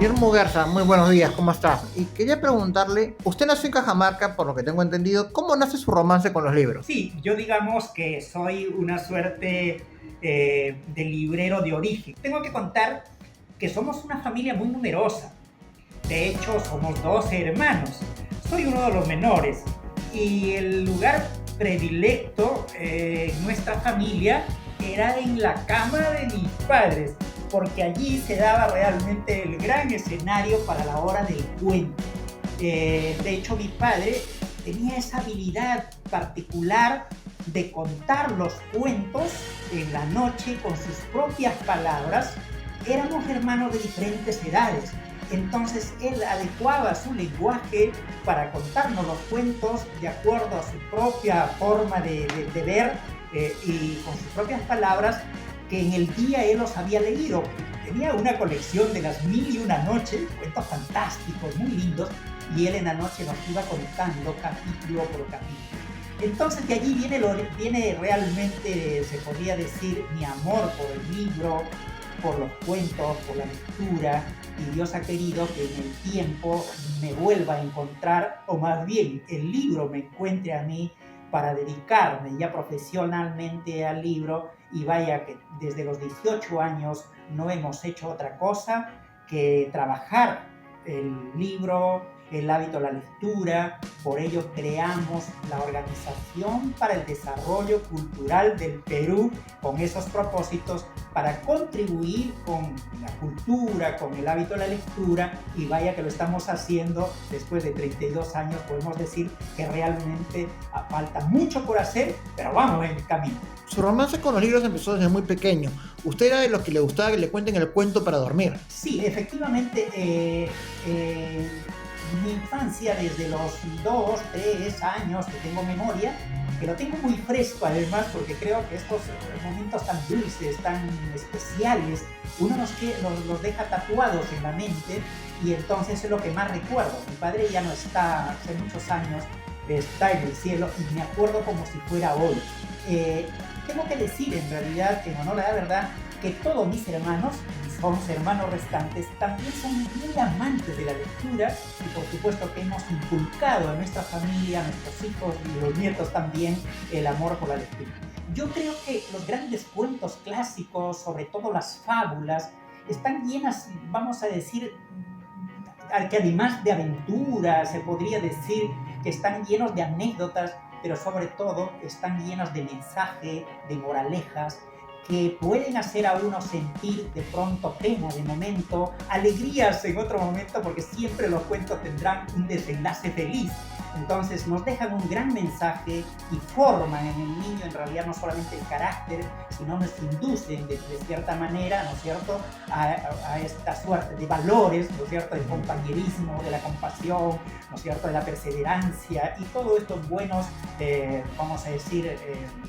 Señor Muguerza, muy buenos días, ¿cómo está? Y quería preguntarle, usted nació en Cajamarca, por lo que tengo entendido, ¿cómo nace su romance con los libros? Sí, yo digamos que soy una suerte de librero de origen. Tengo que contar que somos una familia muy numerosa. De hecho, somos 12 hermanos. Soy uno de los menores. Y el lugar predilecto en nuestra familia era en la cama de mis padres, porque allí se daba realmente el gran escenario para la hora del cuento. De hecho, mi padre tenía esa habilidad particular de contar los cuentos en la noche con sus propias palabras. Éramos hermanos de diferentes edades, entonces él adecuaba su lenguaje para contarnos los cuentos de acuerdo a su propia forma de ver y con sus propias palabras, que en el día él los había leído. Tenía una colección de las mil y una noches, cuentos fantásticos, muy lindos, y él en la noche nos iba contando capítulo por capítulo. Entonces de allí viene realmente, se podría decir, mi amor por el libro, por los cuentos, por la lectura, y Dios ha querido que en el tiempo me vuelva a encontrar, o más bien el libro me encuentre a mí para dedicarme ya profesionalmente al libro, y vaya que desde los 18 años no hemos hecho otra cosa que trabajar el libro, el hábito de la lectura. Por ello creamos la Organización para el Desarrollo Cultural del Perú con esos propósitos para contribuir con la cultura, con el hábito de la lectura, y vaya que lo estamos haciendo después de 32 años. Podemos decir que realmente falta mucho por hacer, pero vamos en el camino. Su romance con los libros empezó desde muy pequeño. ¿Usted era de los que le gustaba que le cuenten el cuento para dormir? Sí, efectivamente, mi infancia, desde los 2, 3 años que tengo memoria, que lo tengo muy fresco además, porque creo que estos momentos tan dulces, tan especiales, uno los deja tatuados en la mente, y entonces es lo que más recuerdo. Mi padre ya no está, hace muchos años, está en el cielo, y me acuerdo como si fuera hoy. Tengo que decir, en realidad, en honor a la verdad, que todos mis hermanos, mis 11 hermanos restantes, también son muy amantes de la lectura, y por supuesto que hemos inculcado a nuestra familia, a nuestros hijos y los nietos también, el amor por la lectura. Yo creo que los grandes cuentos clásicos, sobre todo las fábulas, están llenas, vamos a decir, que además de aventuras, se podría decir que están llenos de anécdotas, pero sobre todo están llenos de mensaje, de moralejas, que pueden hacer a uno sentir de pronto pena de momento, alegrías en otro momento, porque siempre los cuentos tendrán un desenlace feliz. Entonces nos dejan un gran mensaje y forman en el niño en realidad no solamente el carácter, sino nos inducen de cierta manera, ¿no es cierto?, a esta suerte de valores, ¿no es cierto?, del compañerismo, de la compasión, ¿no es cierto?, de la perseverancia, y todos estos buenos, vamos a decir,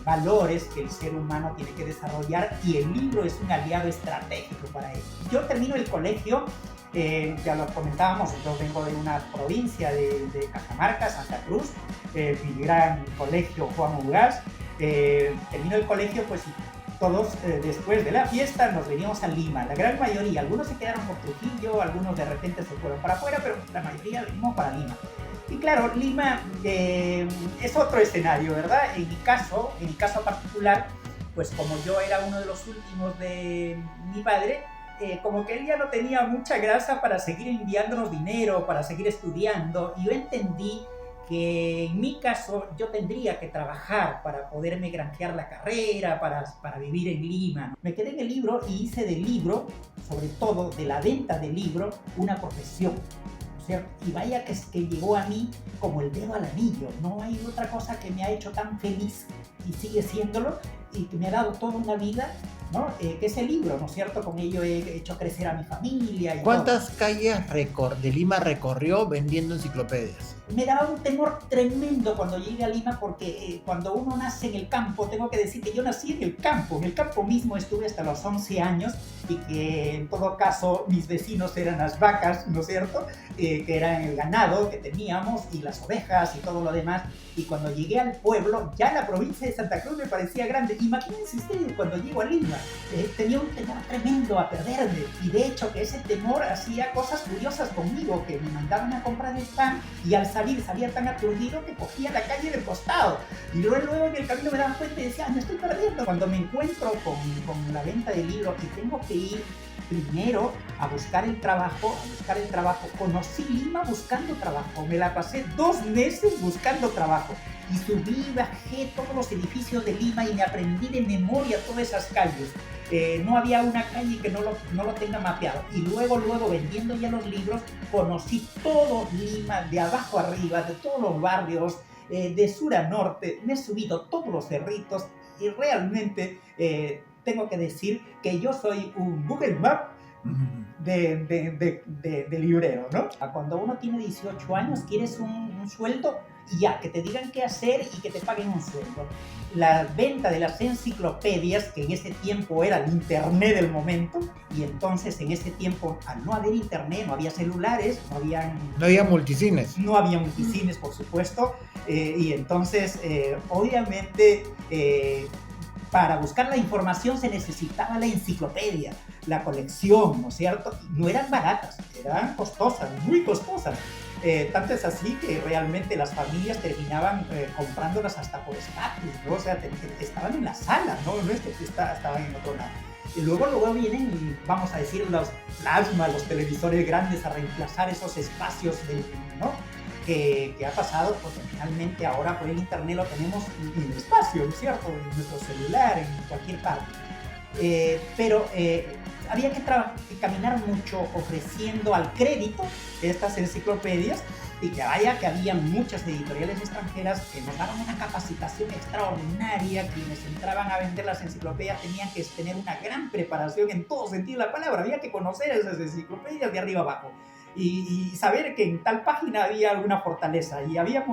valores que el ser humano tiene que desarrollar, y el libro es un aliado estratégico para ello. Yo termino el colegio. Ya lo comentábamos, yo vengo de una provincia de Cajamarca, Santa Cruz, mi gran colegio Juan Ugaz. Terminó el colegio, pues todos después de la fiesta nos veníamos a Lima, la gran mayoría. Algunos se quedaron por Trujillo, algunos de repente se fueron para afuera, pero la mayoría venimos para Lima. Y claro, Lima es otro escenario, ¿verdad? En mi caso particular, pues como yo era uno de los últimos de mi padre, como que él ya no tenía mucha grasa para seguir enviándonos dinero, para seguir estudiando, y yo entendí que en mi caso yo tendría que trabajar para poderme granjear la carrera, para vivir en Lima, ¿no? Me quedé en el libro y hice del libro, sobre todo de la venta del libro, una profesión. ¿Cierto? Y vaya que llegó a mí como el dedo al anillo. No hay otra cosa que me ha hecho tan feliz, y sigue siéndolo, y que me ha dado toda una vida, ¿no? Que es el libro, ¿no es cierto? Con ello he hecho crecer a mi familia. ¿Cuántas calles de Lima recorrió vendiendo enciclopedias? me daba un temor tremendo cuando llegué a Lima porque cuando uno nace en el campo, tengo que decir que yo nací en el campo mismo estuve hasta los 11 años y que en todo caso mis vecinos eran las vacas, ¿no es cierto? Que eran el ganado que teníamos y las ovejas y todo lo demás. Y cuando llegué al pueblo, ya la provincia de Santa Cruz me parecía grande. Imagínense ustedes cuando llego a Lima, tenía un temor tremendo a perderme y de hecho que ese temor hacía cosas curiosas conmigo, que me mandaban a comprar el pan y al salir salía tan aturdido que cogía la calle del costado y luego en el camino me daba cuenta y decía, me estoy perdiendo. Cuando me encuentro con la venta de libros y tengo que ir primero a buscar el trabajo, conocí Lima buscando trabajo, me la pasé 2 meses buscando trabajo y subí y bajé todos los edificios de Lima y me aprendí de memoria todas esas calles. No había una calle que no lo tenga mapeado. Y luego vendiendo ya los libros, conocí todo Lima, de abajo arriba, de todos los barrios, de sur a norte. Me he subido todos los cerritos y realmente tengo que decir que yo soy un Google Map de librero, ¿no? Cuando uno tiene 18 años, quieres un sueldo y ya, que te digan qué hacer y que te paguen un sueldo. La venta de las enciclopedias, que en ese tiempo era el internet del momento, y entonces en ese tiempo, al no haber internet, no había celulares, no había multicines. No había multicines, por supuesto, y entonces, obviamente, para buscar la información se necesitaba la enciclopedia, la colección, ¿no es cierto? No eran baratas, eran costosas, muy costosas. Tanto es así que realmente las familias terminaban comprándolas hasta por estatus, ¿no? O sea, estaban en la sala, ¿no? No es que estaban en otro lado. Y luego vienen, vamos a decir, los plasmas, los televisores grandes a reemplazar esos espacios, ¿no? Que ha pasado, porque finalmente ahora por el internet lo tenemos en el espacio, ¿no es cierto? En nuestro celular, en cualquier parte. Pero había que caminar mucho ofreciendo al crédito estas enciclopedias y que vaya que había muchas editoriales extranjeras que nos daban una capacitación extraordinaria. Quienes entraban a vender las enciclopedias tenían que tener una gran preparación en todo sentido de la palabra. Había que conocer esas enciclopedias de arriba abajo y saber que en tal página había alguna fortaleza y había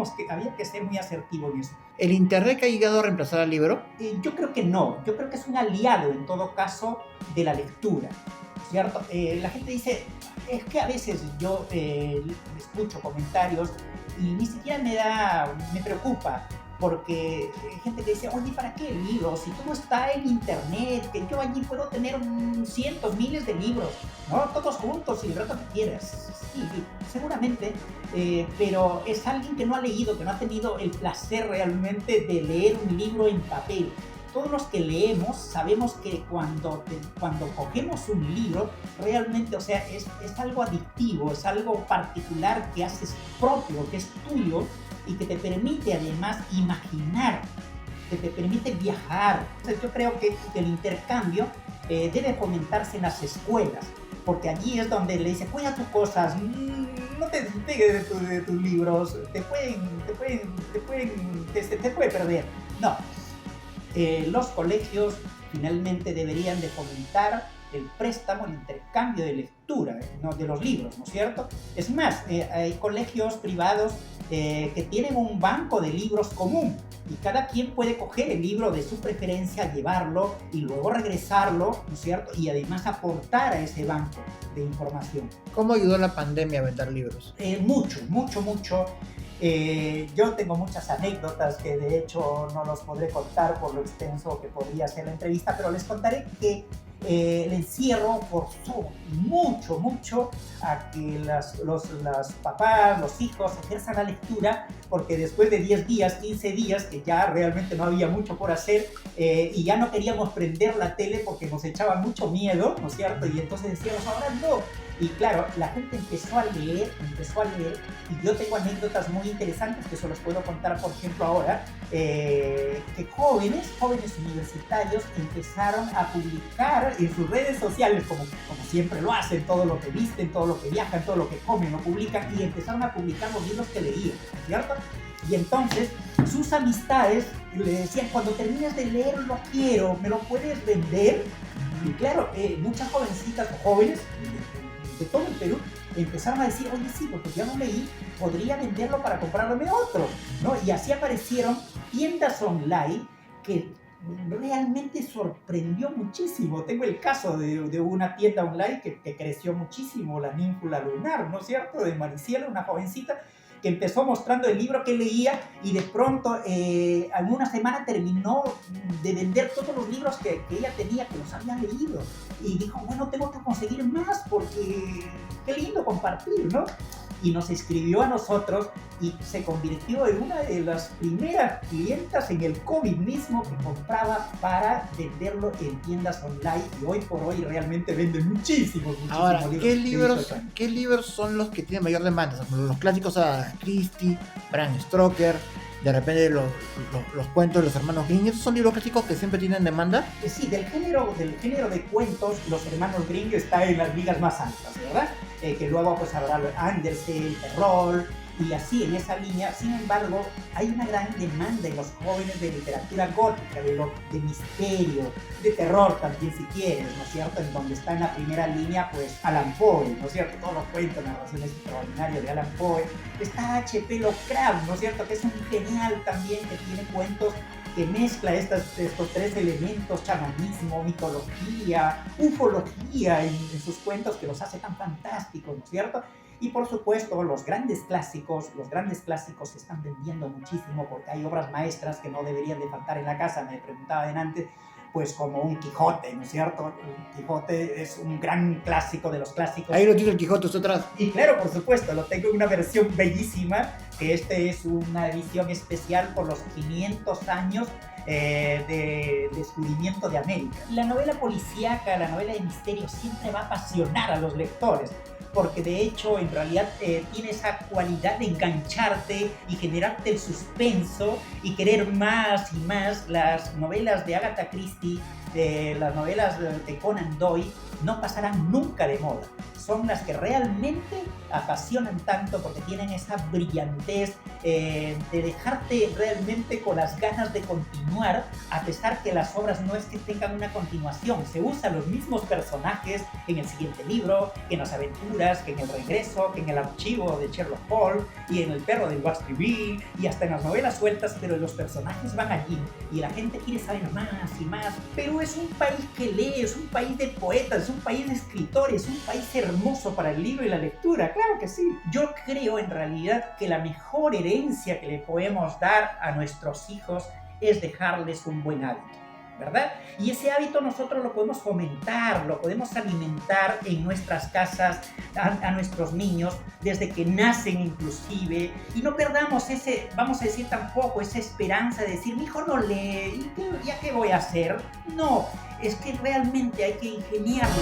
que ser muy asertivo en eso. ¿El internet que ha llegado a reemplazar al libro? Yo creo que no, yo creo que es un aliado en todo caso de la lectura, ¿cierto? La gente dice, es que a veces yo escucho comentarios y ni siquiera me preocupa, porque hay gente que dice, oye, ¿para qué libros? Si todo está en internet, que yo allí puedo tener cientos, miles de libros, ¿no? Todos juntos y el rato que quieras. Sí, seguramente, pero es alguien que no ha leído, que no ha tenido el placer realmente de leer un libro en papel. Todos los que leemos sabemos que cuando cogemos un libro, realmente, o sea, es algo adictivo, es algo particular que haces propio, que es tuyo, y que te permite además imaginar, que te permite viajar. Entonces yo creo que el intercambio debe fomentarse en las escuelas, porque allí es donde le dicen, cuida tus cosas, no te despegues de tus libros, te puede perder. No, los colegios finalmente deberían de fomentar el préstamo, el intercambio de lectura, ¿no? De los libros, ¿no es cierto? Es más, hay colegios privados que tienen un banco de libros común y cada quien puede coger el libro de su preferencia, llevarlo y luego regresarlo, ¿no es cierto? Y además aportar a ese banco de información. ¿Cómo ayudó la pandemia a vender libros? Mucho. Yo tengo muchas anécdotas que de hecho no los podré contar por lo extenso que podría ser la entrevista, pero les contaré que el encierro forzó mucho a que los papás, los hijos ejerzan la lectura, porque después de 10 días, 15 días, que ya realmente no había mucho por hacer y ya no queríamos prender la tele porque nos echaba mucho miedo, ¿no es cierto? Y entonces decíamos, ahora no. Y claro, la gente empezó a leer, y yo tengo anécdotas muy interesantes que se los puedo contar, por ejemplo, ahora, que jóvenes universitarios empezaron a publicar en sus redes sociales, como siempre lo hacen, todo lo que visten, todo lo que viajan, todo lo que comen, lo publican, y empezaron a publicar los libros que leían, ¿cierto? Y entonces sus amistades le decían, cuando termines de leer lo quiero, ¿me lo puedes vender? Y claro, muchas jovencitas o jóvenes de todo el Perú empezaron a decir, oye, sí, porque ya no leí, podría venderlo para comprarme otro, ¿no? Y así aparecieron tiendas online que realmente sorprendió muchísimo. Tengo el caso de una tienda online que creció muchísimo, la Ninfula Lunar, ¿no es cierto?, de Mariciela, una jovencita que empezó mostrando el libro que leía y de pronto en una semana terminó de vender todos los libros que ella tenía, que los había leído. Y dijo, bueno, tengo que conseguir más porque qué lindo compartir, ¿no? Y nos escribió a nosotros y se convirtió en una de las primeras clientas en el COVID mismo que compraba para venderlo en tiendas online, y hoy por hoy realmente vende muchísimos Ahora, libros. ¿qué libros son los que tienen mayor demanda? Los clásicos a Christie, Bram Stoker, de repente los cuentos de los hermanos Grimm. ¿Esos son libros clásicos que siempre tienen demanda? Sí, del género de cuentos, los hermanos Grimm está en las ligas más altas, ¿verdad? Que luego pues habrá Andersen, Perrault, y así en esa línea. Sin embargo, hay una gran demanda en los jóvenes de literatura gótica, de misterio, de terror también si quieres, ¿no es cierto? En donde está en la primera línea pues Alan Poe, ¿no es cierto? Todos los cuentos, narraciones extraordinarias de Alan Poe. Está H.P. Lovecraft, ¿no es cierto? Que es un genial también, que tiene cuentos que mezcla estos tres elementos: chamanismo, mitología, ufología en sus cuentos, que los hace tan fantásticos, ¿no es cierto? Y por supuesto los grandes clásicos se están vendiendo muchísimo porque hay obras maestras que no deberían de faltar en la casa. Me preguntaba antes, pues como un Quijote, ¿no es cierto? El Quijote es un gran clásico de los clásicos. Ahí lo tiene el Quijote usted atrás. Y claro, por supuesto, lo tengo en una versión bellísima, que es una edición especial por los 500 años de descubrimiento de América. La novela policíaca, la novela de misterio siempre va a apasionar a los lectores, porque de hecho en realidad tiene esa cualidad de engancharte y generarte el suspenso y querer más y más. Las novelas de Agatha Christie, las novelas de Conan Doyle no pasarán nunca de moda. Son las que realmente apasionan tanto porque tienen esa brillantez de dejarte realmente con las ganas de continuar, a pesar que las obras no es que tengan una continuación. Se usan los mismos personajes en el siguiente libro, que en las aventuras, que en el regreso, que en el archivo de Sherlock Holmes y en el perro del Baskerville y hasta en las novelas sueltas, pero los personajes van allí y la gente quiere saber más y más. Pero es un país que lee, es un país de poetas, es un país de escritores, es un país hermoso para el libro y la lectura. Claro que sí. Yo creo en realidad que la mejor herencia que le podemos dar a nuestros hijos es dejarles un buen hábito, ¿verdad? Y ese hábito nosotros lo podemos fomentar, lo podemos alimentar en nuestras casas a nuestros niños desde que nacen inclusive, y no perdamos vamos a decir tampoco, esa esperanza de decir, mi hijo no lee, ¿y ya qué voy a hacer? No, es que realmente hay que ingeniarlo.